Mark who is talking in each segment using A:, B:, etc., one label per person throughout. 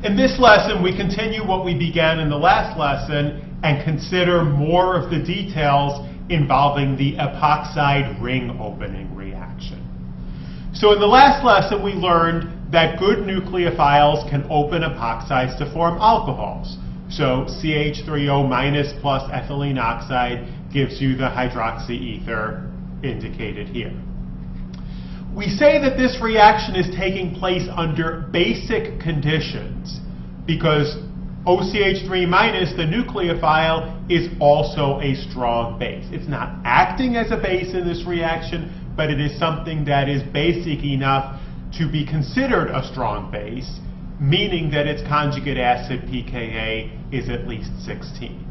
A: In this lesson, we continue what we began in the last lesson and consider more of the details involving the epoxide ring opening reaction. So in the last lesson, we learned that good nucleophiles can open epoxides to form alcohols. So CH3O- plus ethylene oxide gives you the hydroxy ether indicated here. We say that this reaction is taking place under basic conditions because OCH3-, the nucleophile, is also a strong base. It's not acting as a base in this reaction, but it is something that is basic enough to be considered a strong base, meaning that its conjugate acid pKa is at least 16.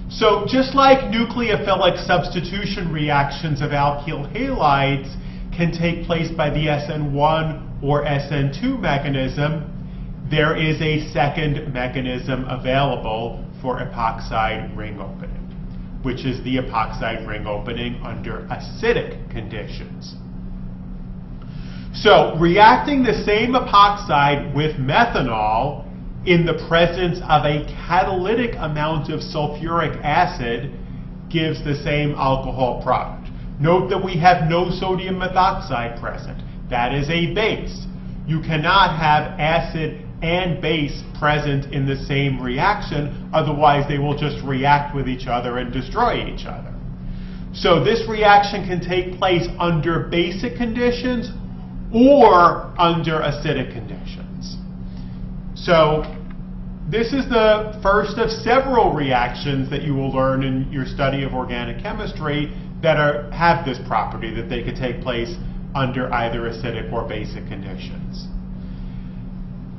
A: So just like nucleophilic substitution reactions of alkyl halides can take place by the SN1 or SN2 mechanism, there is a second mechanism available for epoxide ring opening, which is the epoxide ring opening under acidic conditions. So reacting the same epoxide with methanol in the presence of a catalytic amount of sulfuric acid gives the same alcohol product. Note that we have no sodium methoxide present. That is a base. You cannot have acid and base present in the same reaction, otherwise they will just react with each other and destroy each other. So this reaction can take place under basic conditions or under acidic conditions. So this is the first of several reactions that you will learn in your study of organic chemistry that have this property, that they could take place under either acidic or basic conditions.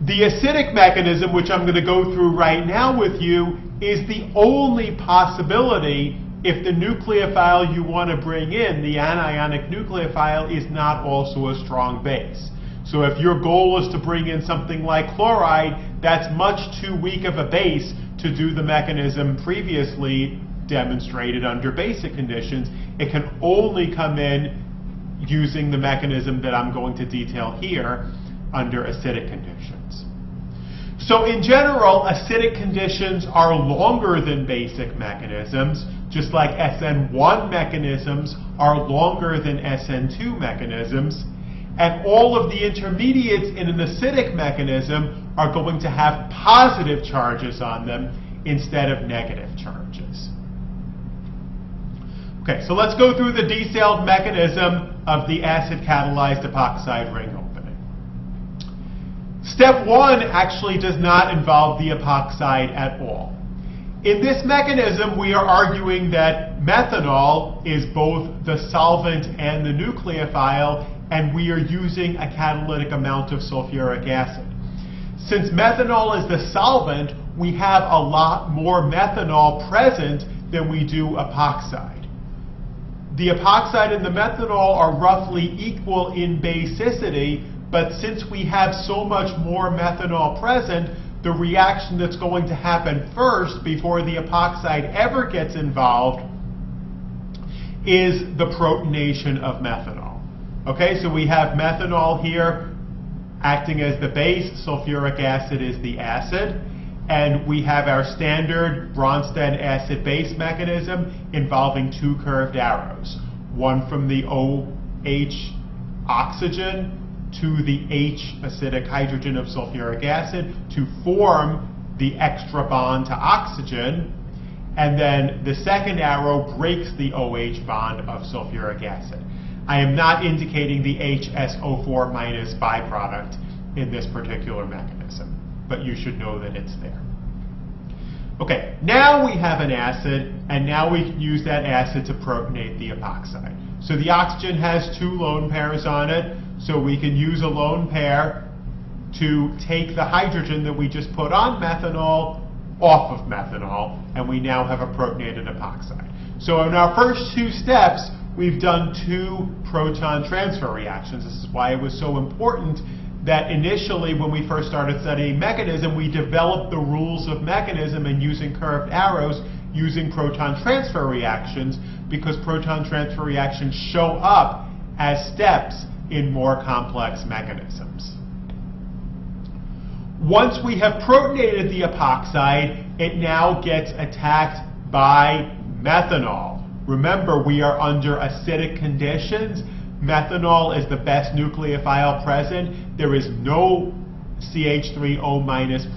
A: The acidic mechanism, which I'm going to go through right now with you, is the only possibility if the nucleophile you want to bring in, the anionic nucleophile, is not also a strong base. So if your goal is to bring in something like chloride, that's much too weak of a base to do the mechanism previously demonstrated under basic conditions. It can only come in using the mechanism that I'm going to detail here under acidic conditions. So in general, acidic conditions are longer than basic mechanisms, just like SN1 mechanisms are longer than SN2 mechanisms. And all of the intermediates in an acidic mechanism are going to have positive charges on them instead of negative charges. Okay, so let's go through the detailed mechanism of the acid-catalyzed epoxide ring opening. Step 1 actually does not involve the epoxide at all. In this mechanism, we are arguing that methanol is both the solvent and the nucleophile, and we are using a catalytic amount of sulfuric acid. Since methanol is the solvent, we have a lot more methanol present than we do epoxide. The epoxide and the methanol are roughly equal in basicity, but since we have so much more methanol present, the reaction that's going to happen first before the epoxide ever gets involved is the protonation of methanol. Okay, so we have methanol here acting as the base, sulfuric acid is the acid, and we have our standard Bronsted acid-base mechanism involving two curved arrows, one from the OH oxygen to the H acidic hydrogen of sulfuric acid to form the extra bond to oxygen, and then the second arrow breaks the OH bond of sulfuric acid. I am not indicating the HSO4- byproduct in this particular mechanism, but you should know that it's there. Okay, now we have an acid, and now we can use that acid to protonate the epoxide. So the oxygen has two lone pairs on it, so we can use a lone pair to take the hydrogen that we just put on methanol off of methanol, and we now have a protonated epoxide. So in our first two steps, we've done two proton transfer reactions. This is why it was so important that initially, when we first started studying mechanism, we developed the rules of mechanism and using curved arrows, using proton transfer reactions, because proton transfer reactions show up as steps in more complex mechanisms. Once we have protonated the epoxide, it now gets attacked by methanol. Remember, we are under acidic conditions. Methanol is the best nucleophile present. There is no CH3O-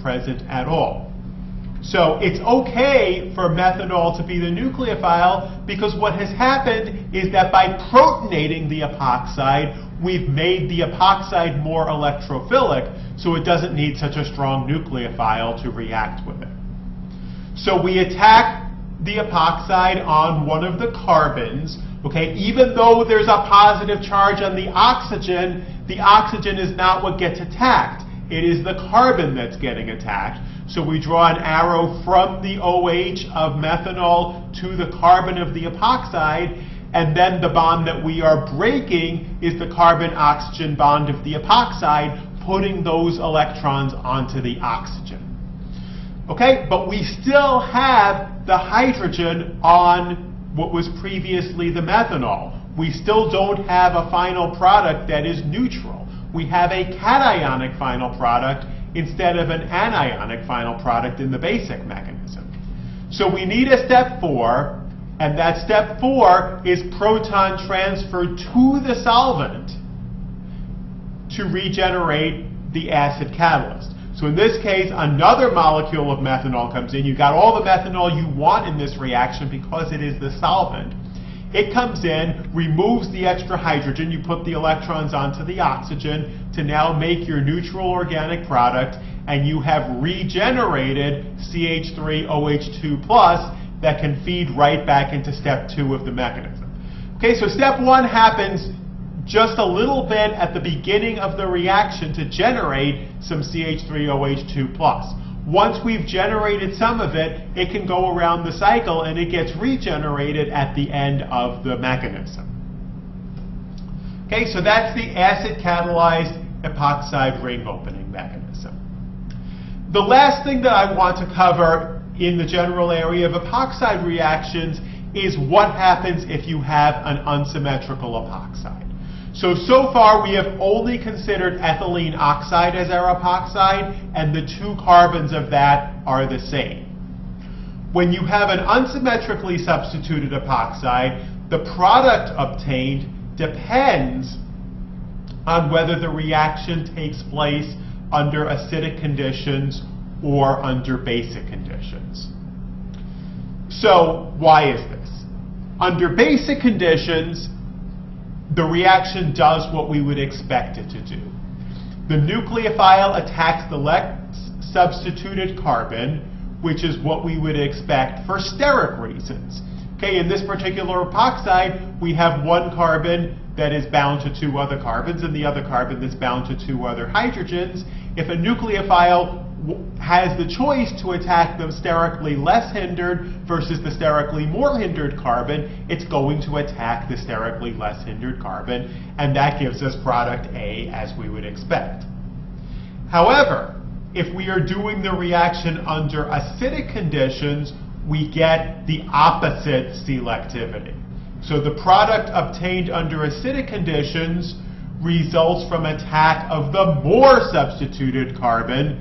A: present at all. So it's okay for methanol to be the nucleophile, because what has happened is that by protonating the epoxide, we've made the epoxide more electrophilic, so it doesn't need such a strong nucleophile to react with it. So we attack the epoxide on one of the carbons. Okay, even though there's a positive charge on the oxygen is not what gets attacked. It is the carbon that's getting attacked. So we draw an arrow from the OH of methanol to the carbon of the epoxide, and then the bond that we are breaking is the carbon-oxygen bond of the epoxide, putting those electrons onto the oxygen. Okay, but we still have the hydrogen on what was previously the methanol. We still don't have a final product that is neutral. We have a cationic final product instead of an anionic final product in the basic mechanism. So we need a step 4, and that step 4 is proton transfer to the solvent to regenerate the acid catalyst. So in this case, another molecule of methanol comes in. You've got all the methanol you want in this reaction because it is the solvent. It comes in, removes the extra hydrogen. You put the electrons onto the oxygen to now make your neutral organic product, and you have regenerated CH3OH2+ that can feed right back into step 2 of the mechanism. Okay, so step 1 happens just a little bit at the beginning of the reaction to generate some CH3OH2+. Once we've generated some of it, it can go around the cycle and it gets regenerated at the end of the mechanism. Okay, so that's the acid-catalyzed epoxide ring opening mechanism. The last thing that I want to cover in the general area of epoxide reactions is what happens if you have an unsymmetrical epoxide. So far we have only considered ethylene oxide as our epoxide, and the 2 carbons of that are the same. When you have an unsymmetrically substituted epoxide, the product obtained depends on whether the reaction takes place under acidic conditions or under basic conditions. So why is this? Under basic conditions, the reaction does what we would expect it to do. The nucleophile attacks the substituted carbon, which is what we would expect for steric reasons. Okay, in this particular epoxide, we have one carbon that is bound to 2 other carbons and the other carbon that's bound to 2 other hydrogens. If a nucleophile has the choice to attack the sterically less hindered versus the sterically more hindered carbon, it's going to attack the sterically less hindered carbon, and that gives us product A as we would expect. However, if we are doing the reaction under acidic conditions, we get the opposite selectivity. So the product obtained under acidic conditions results from attack of the more substituted carbon.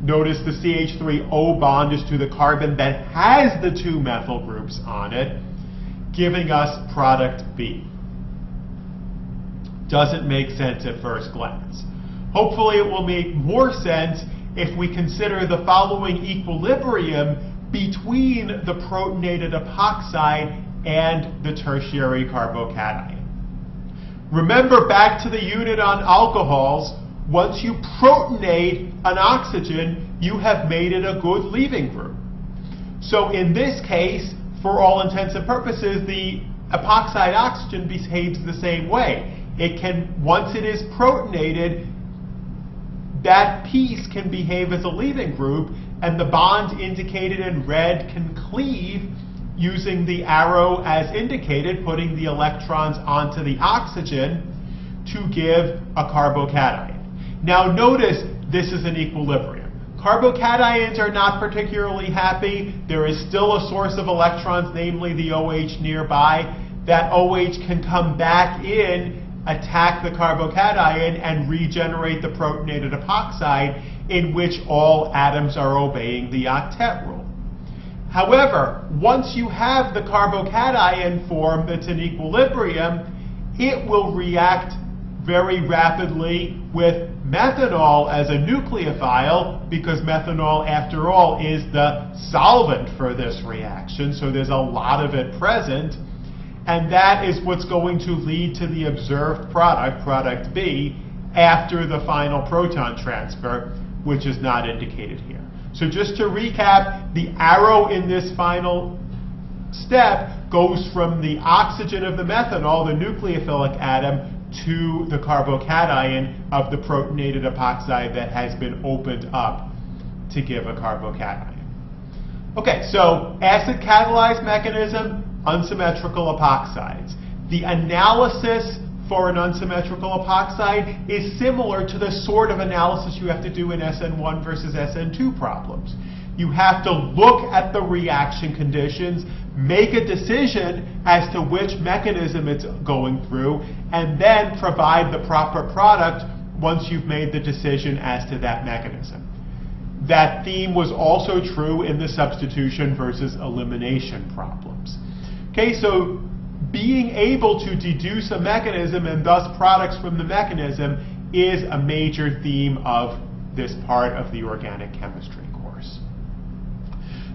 A: Notice the CH3O bond is to the carbon that has the 2 methyl groups on it, giving us product B. Doesn't make sense at first glance. Hopefully it will make more sense if we consider the following equilibrium between the protonated epoxide and the tertiary carbocation. Remember, back to the unit on alcohols, once you protonate an oxygen, you have made it a good leaving group. So in this case, for all intents and purposes, the epoxide oxygen behaves the same way. It can, once it is protonated, that piece can behave as a leaving group, and the bond indicated in red can cleave using the arrow as indicated, putting the electrons onto the oxygen to give a carbocation. Now notice this is an equilibrium. Carbocations are not particularly happy. There is still a source of electrons, namely the OH nearby. That OH can come back in attack the carbocation and regenerate the protonated epoxide, in which all atoms are obeying the octet rule. However, once you have the carbocation form that's in equilibrium, it will react very rapidly with methanol as a nucleophile, because methanol, after all, is the solvent for this reaction, so there's a lot of it present, and that is what's going to lead to the observed product, product B, after the final proton transfer, which is not indicated here. So just to recap, the arrow in this final step goes from the oxygen of the methanol, the nucleophilic atom, to the carbocation of the protonated epoxide that has been opened up to give a carbocation. Okay, so acid catalyzed mechanism, unsymmetrical epoxides. The analysis for an unsymmetrical epoxide is similar to the sort of analysis you have to do in SN1 versus SN2 problems. You have to look at the reaction conditions, make a decision as to which mechanism it's going through, and then provide the proper product once you've made the decision as to that mechanism. That theme was also true in the substitution versus elimination problems. Okay, so being able to deduce a mechanism and thus products from the mechanism is a major theme of this part of the organic chemistry course.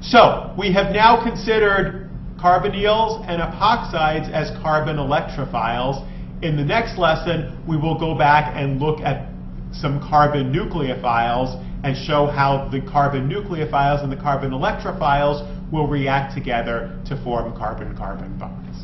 A: So we have now considered carbonyls and epoxides as carbon electrophiles. In the next lesson, we will go back and look at some carbon nucleophiles and show how the carbon nucleophiles and the carbon electrophiles will react together to form carbon-carbon bonds.